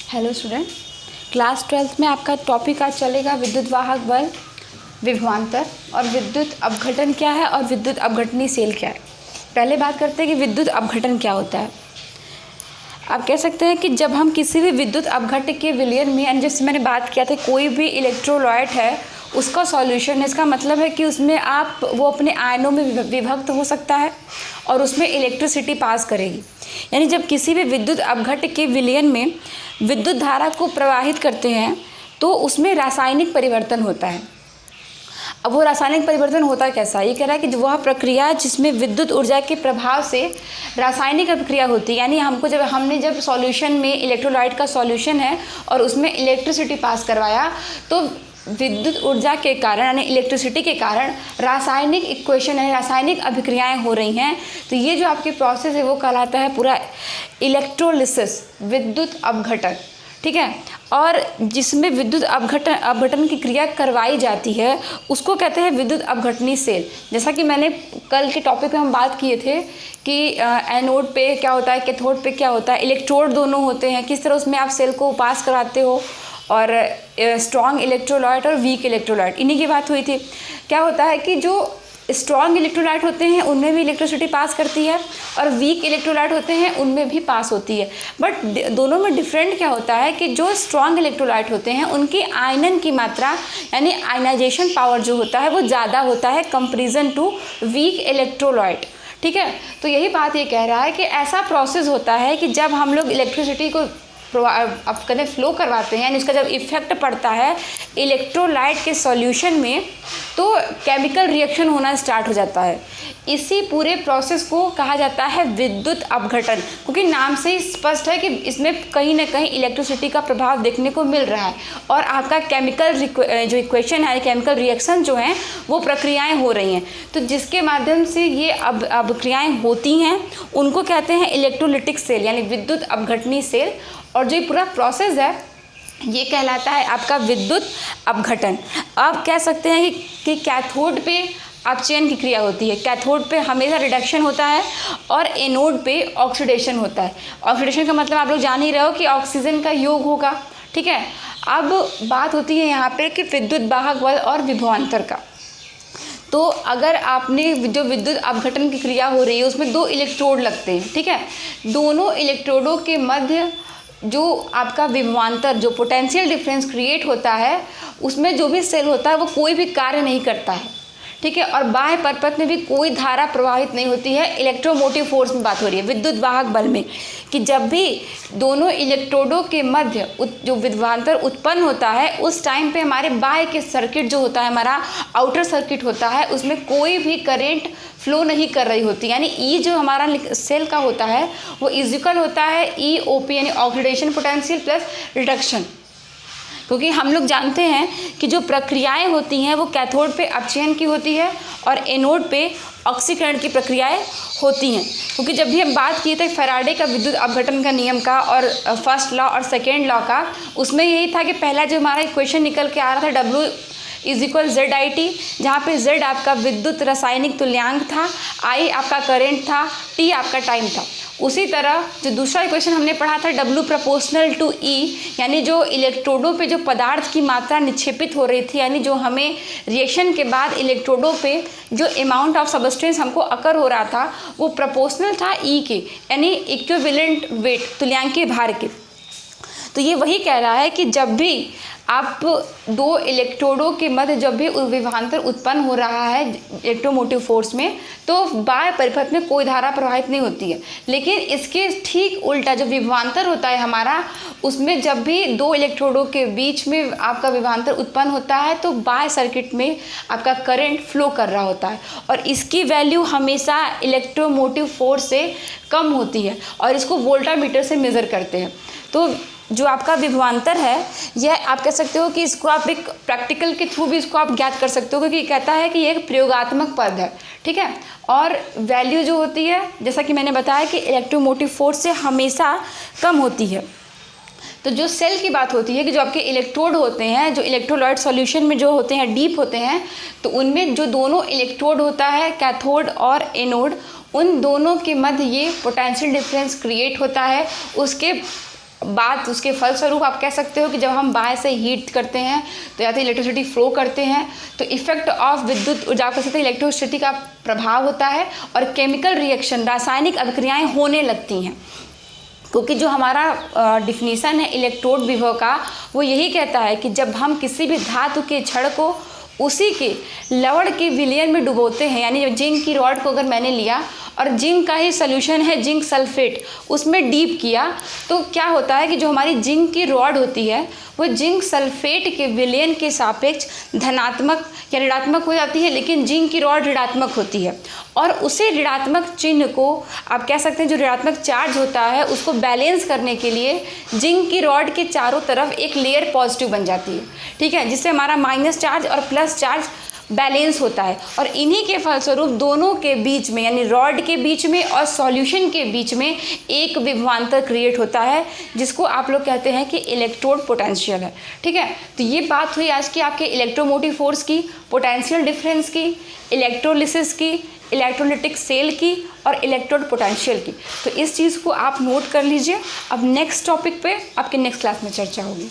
Hello student, class 12th में आपका topic आज चलेगा विद्युत वाहक बल, विभवांतर और विद्युत अपघटन क्या है और विद्युत अपघटनी सेल क्या है। पहले बात करते हैं कि विद्युत अपघटन क्या होता है। आप कह सकते हैं कि जब हम किसी भी विद्युत अपघट्य के विलयन में, यानी जैसे मैंने बात किया था, कोई भी इलेक्ट्रोलाइट है उसका सॉल्यूशन है, इसका मतलब है कि उसमें वो अपने आयनों में विभक्त हो सकता है और उसमें इलेक्ट्रिसिटी पास करेगी। यानी जब किसी भी विद्युत अपघट्य के विलयन में विद्युत धारा को प्रवाहित करते हैं तो उसमें रासायनिक परिवर्तन होता है। अब वो रासायनिक परिवर्तन होता कैसा, ये कह रहा है कि वह प्रक्रिया जिसमें विद्युत ऊर्जा के प्रभाव से रासायनिक अभिक्रिया होती है। यानी हमने जब सॉल्यूशन में इलेक्ट्रोलाइट का सॉल्यूशन है और उसमें इलेक्ट्रिसिटी पास करवाया तो विद्युत ऊर्जा के कारण यानी इलेक्ट्रिसिटी के कारण रासायनिक इक्वेशन है, रासायनिक अभिक्रियाएं हो रही हैं। तो ये जो आपकी प्रोसेस है वो कहलाता है पूरा इलेक्ट्रोलिसिस, विद्युत अपघटन। ठीक है, और जिसमें विद्युत अपघटन की क्रिया करवाई जाती है उसको कहते हैं विद्युत अपघटनी सेल। जैसा कि मैंने कल के टॉपिक में हम बात किए थे कि एनोड पे क्या होता है, कैथोड पे क्या होता है, इलेक्ट्रोड दोनों होते हैं, किस तरह उसमें आप सेल को पास कराते हो, और स्ट्रॉन्ग इलेक्ट्रोलाइट और वीक इलेक्ट्रोलाइट, इन्हीं की बात हुई थी। क्या होता है कि जो स्ट्रॉन्ग इलेक्ट्रोलाइट होते हैं उनमें भी इलेक्ट्रिसिटी पास करती है और वीक इलेक्ट्रोलाइट होते हैं उनमें भी पास होती है। बट दोनों में डिफरेंट क्या होता है कि जो स्ट्रॉन्ग इलेक्ट्रोलाइट होते हैं उनकी आयनन की मात्रा यानी आयनाइजेशन पावर जो होता है वो ज़्यादा होता है कंपेरिजन टू वीक इलेक्ट्रोलाइट। ठीक है, तो यही बात ये कह रहा है कि ऐसा प्रोसेस होता है कि जब हम लोग इलेक्ट्रिसिटी को अब कदें फ्लो करवाते हैं, यानी उसका जब इफ़ेक्ट पड़ता है इलेक्ट्रोलाइट के सॉल्यूशन में तो केमिकल रिएक्शन होना स्टार्ट हो जाता है। इसी पूरे प्रोसेस को कहा जाता है विद्युत अपघटन, क्योंकि नाम से ही स्पष्ट है कि इसमें कहीं ना कहीं इलेक्ट्रिसिटी का प्रभाव देखने को मिल रहा है और आपका केमिकल जो इक्वेशन है, केमिकल रिएक्शन जो हैं वो प्रक्रियाएं हो रही हैं। तो जिसके माध्यम से ये अभिक्रियाएं होती हैं उनको कहते हैं इलेक्ट्रोलिटिक सेल यानी विद्युत अपघटनी सेल। और जो पूरा प्रोसेस है ये कहलाता है आपका विद्युत अपघटन। आप कह सकते हैं कि कैथोड पे अपचयन की क्रिया होती है, कैथोड पे हमेशा रिडक्शन होता है और एनोड पे ऑक्सीडेशन होता है। ऑक्सीडेशन का मतलब आप लोग जान ही रहे हो कि ऑक्सीजन का योग होगा। ठीक है, अब बात होती है यहाँ पे कि विद्युत वाहक बल और विभवांतर का। तो अगर आपने जो विद्युत अपघटन की क्रिया हो रही है उसमें दो इलेक्ट्रोड लगते हैं। ठीक है, दोनों इलेक्ट्रोडों के मध्य जो आपका विभवांतर जो पोटेंशियल डिफरेंस क्रिएट होता है उसमें जो भी सेल होता है वो कोई भी कार्य नहीं करता है। ठीक है, और बाह्य परिपथ में भी कोई धारा प्रवाहित नहीं होती है। इलेक्ट्रोमोटिव फोर्स में बात हो रही है विद्युत वाहक बल में, कि जब भी दोनों इलेक्ट्रोडों के मध्य जो विभवांतर उत्पन्न होता है उस टाइम पे हमारे बाह्य के सर्किट जो होता है, हमारा आउटर सर्किट होता है, उसमें कोई भी करंट फ्लो नहीं कर रही होती। यानी ई जो हमारा सेल का होता है वो इक्वल होता है ई ओ पी यानी ऑक्सीडेशन पोटेंशियल प्लस रिडक्शन। क्योंकि हम लोग जानते हैं कि जो प्रक्रियाएं होती हैं वो कैथोड पे अपचयन की होती है और एनोड पे ऑक्सीकरण की प्रक्रियाएं होती हैं। क्योंकि जब भी हम बात किए थे फैराडे का विद्युत अपघटन का नियम का और फर्स्ट लॉ और सेकेंड लॉ का, उसमें यही था कि पहला जो हमारा इक्वेशन निकल के आ रहा था W = ZIT, जहाँ पे Z आपका विद्युत रासायनिक तुल्यांक था, I आपका करंट था, T आपका टाइम था। उसी तरह जो दूसरा इक्वेशन हमने पढ़ा था W ∝ E, यानी जो इलेक्ट्रोडों पे जो पदार्थ की मात्रा निक्षेपित हो रही थी, यानी जो हमें रिएक्शन के बाद इलेक्ट्रोडों पे जो अमाउंट ऑफ सबस्टेंस हमको अकर हो रहा था वो प्रोपोर्शनल था E के, यानी इक्विवेलेंट वेट तुल्यांकीय भार के। तो ये वही कह रहा है कि जब भी आप दो इलेक्ट्रोडों के मध्य जब भी विभवांतर उत्पन्न हो रहा है इलेक्ट्रोमोटिव फोर्स में तो बाह्य परिपथ में कोई धारा प्रवाहित नहीं होती है। लेकिन इसके ठीक उल्टा जो विभवांतर होता है हमारा, उसमें जब भी दो इलेक्ट्रोडों के बीच में आपका विभवांतर उत्पन्न होता है तो बाह्य सर्किट में आपका करंट फ्लो कर रहा होता है और इसकी वैल्यू हमेशा इलेक्ट्रोमोटिव फोर्स से कम होती है और इसको वोल्टामीटर से मेज़र करते हैं। तो जो आपका विभवांतर है यह आप कह सकते हो कि इसको आप एक प्रैक्टिकल के थ्रू भी इसको आप ज्ञात कर सकते हो, क्योंकि कहता है कि ये एक प्रयोगात्मक पद है। ठीक है, और वैल्यू जो होती है जैसा कि मैंने बताया कि इलेक्ट्रोमोटिव फोर्स से हमेशा कम होती है। तो जो सेल की बात होती है कि जो आपके इलेक्ट्रोड होते हैं, जो इलेक्ट्रोलाइट सॉल्यूशन में जो होते हैं डीप होते हैं, तो उनमें जो दोनों इलेक्ट्रोड होता है कैथोड और एनोड, उन दोनों के मध्य ये पोटेंशियल डिफरेंस क्रिएट होता है। उसके बात उसके फलस्वरूप आप कह सकते हो कि जब हम बाहर से हीट करते हैं तो या तो इलेक्ट्रिसिटी फ्लो करते हैं तो इफेक्ट ऑफ विद्युत ऊर्जा आप कह सकते हैं इलेक्ट्रिसिटी का प्रभाव होता है और केमिकल रिएक्शन रासायनिक अभिक्रियाएं होने लगती हैं। क्योंकि जो हमारा डिफिनीसन है इलेक्ट्रोड विभव का वो यही कहता है कि जब हम किसी भी धातु के छड़ को उसी के लवण के विलयन में डुबोते हैं, यानी जिंक की रॉड को अगर मैंने लिया और जिंक का ही सोल्यूशन है जिंक सल्फेट उसमें डीप किया तो क्या होता है कि जो हमारी जिंक की रॉड होती है वो जिंक सल्फेट के विलयन के सापेक्ष धनात्मक या ऋणात्मक हो जाती है, लेकिन जिंक की रॉड ऋणात्मक होती है और उसे ऋणात्मक चिन्ह को आप कह सकते हैं जो ऋणात्मक चार्ज होता है उसको बैलेंस करने के लिए जिंक की रॉड के चारों तरफ एक लेयर पॉजिटिव बन जाती है, ठीक है, जिससे हमारा माइनस चार्ज और प्लस चार्ज बैलेंस होता है और इन्हीं के फलस्वरूप दोनों के बीच में यानी रॉड के बीच में और सॉल्यूशन के बीच में एक विभवांतर क्रिएट होता है जिसको आप लोग कहते हैं कि इलेक्ट्रोड पोटेंशियल है, ठीक है। तो ये बात हुई आज की आपके इलेक्ट्रोमोटिव फोर्स की, पोटेंशियल डिफरेंस की, इलेक्ट्रोलिसिस की, इलेक्ट्रोलिटिक सेल की और इलेक्ट्रोड पोटेंशियल की। तो इस चीज़ को आप नोट कर लीजिए। अब नेक्स्ट टॉपिक पे आपके नेक्स्ट क्लास में चर्चा होगी।